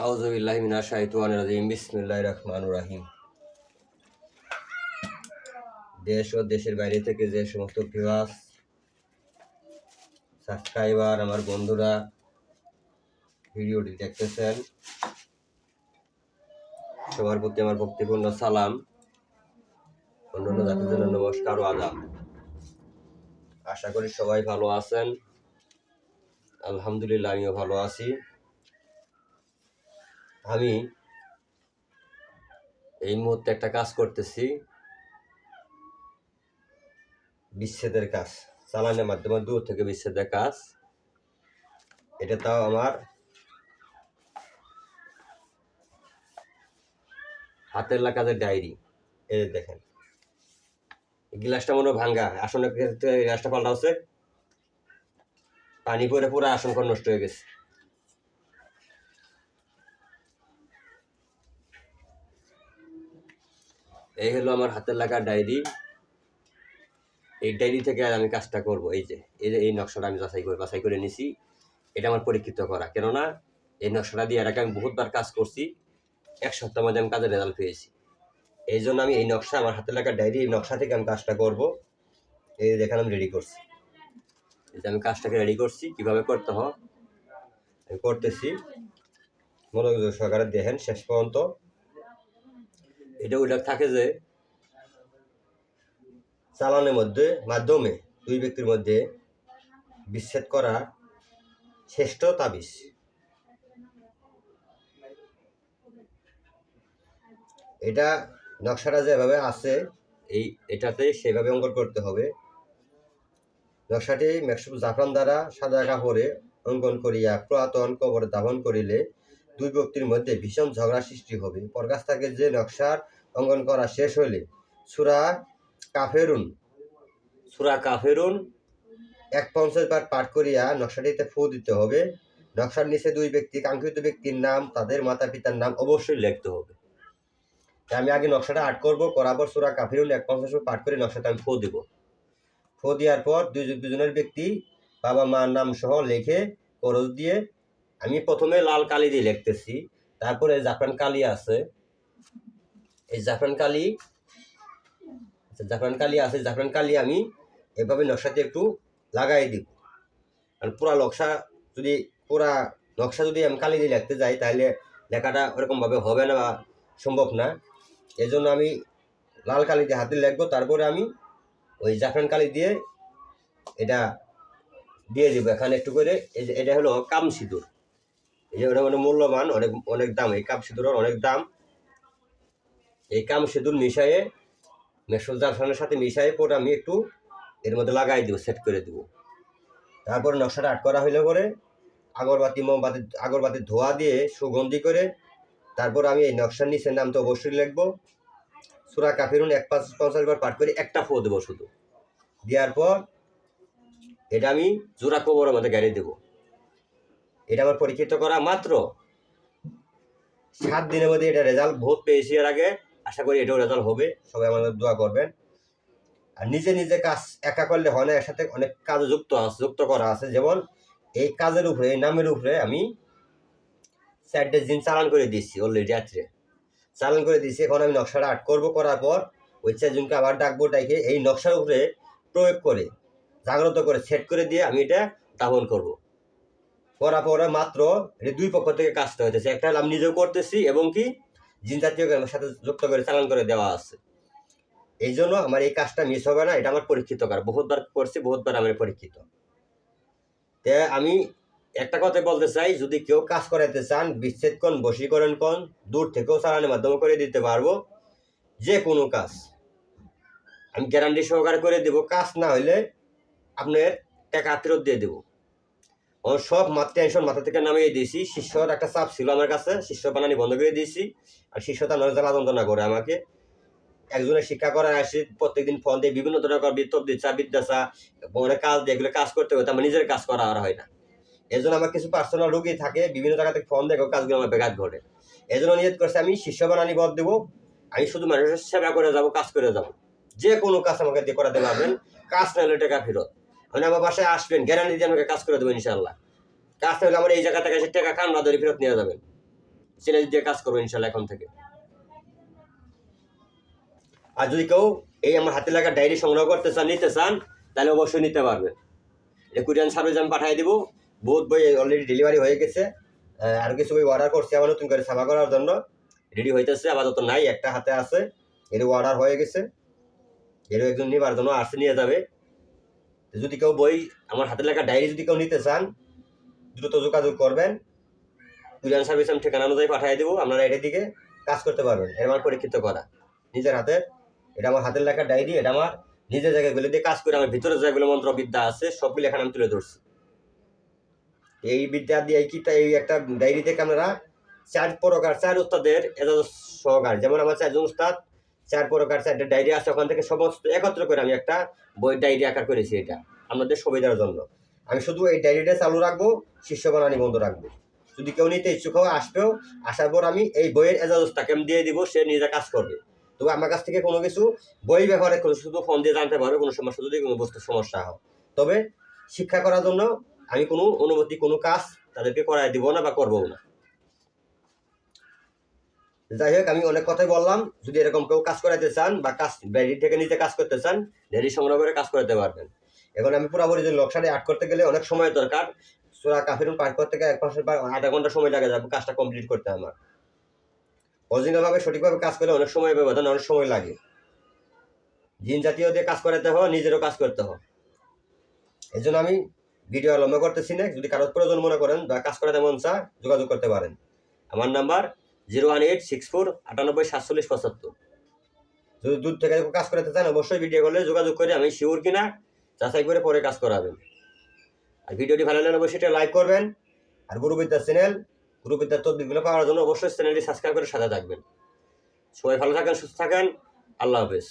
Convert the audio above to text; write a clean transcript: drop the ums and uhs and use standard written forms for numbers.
আউযুবিল্লাহি মিনাশ শাইতানির রাজিম। বিসমিল্লাহির রহমানির রহিম। দেশ ও দেশের বাইরে থেকে যে সমস্ত ভিউয়ার্স, সাবস্ক্রাইবার, আমার বন্ধুরা ভিডিওটি দেখতেছেন, সবার প্রতি আমার ভক্তিপূর্ণ সালাম, অন্যান্য জাতির জন্য নমস্কার ও আদাব। আশা করি সবাই ভালো আছেন। আলহামদুলিল্লাহ, আমিও ভালো আছি। আমি এই মুহূর্তে একটা কাজ করতেছি, বিচ্ছেদের কাজ, চালানের মাধ্যমে দূর থেকে বিচ্ছেদের কাজ। এটা তাও আমার হাতের কাজের ডায়েরি। এই যে দেখেন, গ্লাসটা মনে ভাঙ্গা, আসনে গ্লাসটা পাল্টা হচ্ছে, পানি পরে পুরো আসন নষ্ট হয়ে গেছে। এই হলো আমার হাতের লেখা ডায়েরি। এই ডায়েরি থেকে আমি কাজটা করব। এই যে এই নকশাটা আমি বাছাই করে নিছি। এটা আমার পরীক্ষিত করা, কেননা এই নকশাটা দিয়ে এর আগে আমি বহুতবার কাজ করছি। এক সপ্তাহের মধ্যে আমি কাজের রেজাল্ট পেয়েছি। এই জন্য আমি এই নকশা, আমার হাতের লেখা ডায়েরি, এই নকশা থেকে আমি কাজটা করব। এই দেখেন আমি রেডি করছি। এই যে আমি কাজটাকে রেডি করছি, কিভাবে করতে হয় আমি করতেছি। মনোযোগ সহকারে দেখেন শেষ পর্যন্ত। এটা উল্লেখ থাকে যে চালানের মাধ্যমে দুই ব্যক্তির মধ্যে বিচ্ছেদ করা শ্রেষ্ঠ তাবিজ। এটা নকশাটা যেভাবে আছে এটাতে সেভাবে অঙ্কন করতে হবে। নকশাটি মেকসুব জাফরান দ্বারা সাদা কাপড়ে অঙ্কন করিয়া পুরাতন কবর দাফন করিলে দুই ব্যক্তির মধ্যে ভীষণ ঝগড়া সৃষ্টি হবে। পরগাছ থেকে যে নকশার অঙ্কন করা শেষ হইলে সূরা কাফেরুন 1/50 বার পাঠ করিয়া নকশাটিতে ফু দিতে হবে। নকশার নিচে দুই ব্যক্তি, কাঙ্ক্ষিত ব্যক্তির নাম, তাদের মাতা পিতার নাম অবশ্যই লিখতে হবে। আমি আগে নকশাটা আর্ট করবো, করার পর সূরা কাফিরুন 1/50 পাঠ করে নকশাটা আমি ফু দিব। ফু দেওয়ার পর দুজনের ব্যক্তি বাবা মার নাম সহ লিখে করজ দিয়ে, আমি প্রথমে লাল কালি দিয়ে লিখতেছি, তারপরে জাফরান কালি আছে, এই জাফরান কালি আমি এভাবে নকশাতে একটু লাগাই দিব। আর পুরা নকশা যদি আমি কালি দিয়ে লিখতে যাই তাহলে লেখাটা ওরকমভাবে হবে না বা সম্ভব না। এই জন্য আমি লাল কালি দিয়ে হাতে লিখবো, তারপরে আমি ওই জাফরান কালি দিয়ে এটা দিয়ে দিব এখানে একটু করে। এই যে এটা হলো কাম সিঁদুর, এই যে ওটা মানে মূল্যবান, অনেক দাম, এই কাম সিঁদুরের অনেক দাম। এই কাম সিঁদুর মিশাইয়ে মেকসুব জাফরানের সাথে মিশাইয়ে পরে আমি একটু এর মধ্যে লাগাই দিব, সেট করে দিব। তারপরে নকশাটা আর্ট করা হইলে পরে আগরবাতির ধোয়া দিয়ে সুগন্ধি করে তারপর আমি এই নকশার নিচের নাম তো অবশ্যই লিখবো। সূরা কাফিরুন 1/50 বার পাঠ করে একটা ফু দেবো শুধু। দেওয়ার পর এটা আমি জোড়া কবরের মধ্যে গাড়ি দেবো। এটা আমার পরীক্ষিত করা মাত্র 7 দিনের মধ্যে এটা রেজাল্ট বহুত পেয়েছি এর আগে। আশা করি এটাও রেজাল্ট হবে। সবাই আমাদের দোয়া করবেন। আর নিজে কাজ একা করলে হয় না, এর সাথে অনেক কাজ যুক্ত করা আছে। যেমন এই কাজের উপরে, এই নামের উপরে আমি 4 দিন চালান করে দিচ্ছি, অলরেডি রাত্রে চালান করে দিচ্ছি। এখন আমি নকশাটা আর্ট করবো, করার পর ওই 4 জনকে আবার ডাকবো, ডাকে এই নকশার উপরে প্রয়োগ করে জাগ্রত করে সেট করে দিয়ে আমি এটা দাফন করবো। করার পরে মাত্র এটা দুই পক্ষ থেকে কাজটা হইতেছে। একটা আমি নিজেও করতেছি এবং কি জিন জাতীয় সাথে যুক্ত করে চালান করে দেওয়া আছে। এই জন্য আমার এই কাজটা মিস হবে না। এটা আমার পরীক্ষিত করা, বহুতবার করছি, বহুতবার আমার পরীক্ষিত। তে আমি একটা কথা বলতে চাই, যদি কেউ কাজ করাইতে চান, বিচ্ছেদ কোন বশীকরণ কোন দূর থেকেও চালানোর মাধ্যমে করে দিতে পারবো। যে কোনো কাজ আমি গ্যারান্টি সহকারে করে দেবো। কাজ না হইলে আপনার টাকা ফেরত দিয়ে দেবো। সব টেনশন মাথা থেকে নামিয়ে দিয়েছি। শিষ্যর একটা চাপ ছিল আমার কাছে, শিষ্য বানানি বন্ধ করে দিয়েছি। আর শিষ্যতা জ্বালা যন্ত্রণা করে আমাকে। একজনের শিক্ষা করার আসি, প্রত্যেকদিন ফোন দিয়ে বিভিন্ন ধরনের বিদ্যাচা অনেক কাজ দিয়ে এগুলো কাজ করতে হবে, আমার নিজের কাজ করা আর হয় না। এই জন্য আমার কিছু পার্সোনাল রোগী থাকে, বিভিন্ন জায়গা থেকে ফোন দেখো কাজগুলো আমার বেঘাত ঘটে। এই জন্য নিয়ত করছে আমি শিষ্য বানানি বদ দেবো। আমি শুধু মানুষের সেবা করে যাব, কাজ করে যাব। যে কোনো কাজ আমাকে দিয়ে করাতে পারবেন, কাজ না হলে টাকা ফেরত। মানে আমার বাসায় আসবেন, গ্যারান্টি দিয়ে আমাকে কাজ করে দেবেন ইনশাল্লাহ। কাজ না হলে আমার এই জায়গা থেকে এসে টাকা কান্না ধরে ফেরত নিয়ে যাবেন। চ্যালেঞ্জ দিয়ে কাজ করবো ইনশাল্লাহ এখন থেকে। আর যদি কেউ এই আমার হাতে লাগা ডায়েরি সংগ্রহ করতে চান, নিতে চান, তাহলে অবশ্যই নিতে পারবেন। এটা কুরিয়ান সার্ভিস আমি পাঠিয়ে দিব। বহুত বই অলরেডি ডেলিভারি হয়ে গেছে, আর কিছু বই অর্ডার করছি আবার নতুন করে ছাপা করার জন্য, রেডি হইতেছে, আপাতত নাই, একটা হাতে আছে, এরও অর্ডার হয়ে গেছে, এরও একজন নিবার জন্য আসছে, নিয়ে যাবে। যদি কেউ বই আমার হাতে লেখা ডায়েরি যদি কেউ নিতে চান, দ্রুত যোগাযোগ করবেন। কুরিয়ান সার্ভিস আমি ঠিকানা অনুযায়ী পাঠিয়ে দেবো, আপনারা এটার দিকে কাজ করতে পারবেন। এটা আমার পরীক্ষিত করা নিজের হাতের, এটা আমার হাতের লেখা ডায়েরি, এটা আমার নিজের জায়গাগুলো দিয়ে কাজ করে, আমার ভিতরে যেগুলো মন্ত্রবিদ্যা আছে সবগুলো এখানে আমি তুলে ধরছি। এই বিদ্যা দিয়ে এই একটা ডায়েরি থেকে আপনারা 4 প্রকার 4 উস্তাদের এজাজত সহকার, যেমন আমার 4 জন উস্তাদ 4 প্রকার 4টা ডায়েরি আছে, ওখান থেকে সমস্ত একত্র করে আমি একটা বই ডায়েরি আকার করেছি। এটা আপনাদের সুবিধার জন্য আমি শুধু এই ডায়েরিটা চালু রাখবো, শিষ্য বানানি বন্ধ রাখবো। যদি কেউ নিতে ইচ্ছুক হয় আসবেও, আসার পর আমি এই বইয়ের এজাজত তাকে আমি দিয়ে দিব, সে নিজে কাজ করবে। তবে আমার কাছ থেকে কোনো কিছু বই ব্যাপারে শুধু ফোন দিয়ে জানতে পারবে, কোনো সমস্যা যদি কোনো বস্তুর সমস্যা হয়। তবে শিক্ষা করার জন্য আমি কোনো অনুমতি কোনো কাজ তাদেরকে করাই দিব না বা করবো না। যাই হোক, আমি অনেক কথাই বললাম। যদি এরকম কেউ কাজ করাইতে চান বা কাজ ডায়েরি থেকে নিতে কাজ করতে চান, ডায়েরি সংগ্রহ করে কাজ করাতে পারবেন। এখন আমি পুরোপুরি যে নকশাটি আর্ট করতে গেলে অনেক সময় দরকার, সূরা কাফিরুন পাঠ করতে গেলে 1 মাসের বা আধা ঘন্টা সময় লাগে যাবে কাজটা কমপ্লিট করতে। আমার অরিজিনালভাবে সঠিকভাবে কাজ করলে অনেক সময় ব্যবধান, অনেক সময় লাগে। জিন জাতীয় দিয়ে কাজ করাতে হয়, নিজেরও কাজ করতে হয়। এই জন্য আমি ভিডিও লম্বা করতেছি না। যদি কারোর প্রয়োজন মনে করেন বা কাজ করাতে মন চা, যোগাযোগ করতে পারেন। আমার নাম্বার 01864 98 47 75। যদি দূর থেকে কাজ করাতে চান অবশ্যই ভিডিও কলে যোগাযোগ করে, আমি শিওর কিনা যাচাই করে পরে কাজ করাবেন। আর ভিডিওটি ভালো লাগলে অবশ্যই এটা লাইক করবেন। আর গুরুবিদ্যার চ্যানেল, গুরুবিদ্যার তদবিরগুলো পাওয়ার জন্য অবশ্যই চ্যানেলটি সাবস্ক্রাইব করে সাথে থাকবেন। সবাই ভালো থাকেন, সুস্থ থাকেন, আল্লাহ হাফেজ।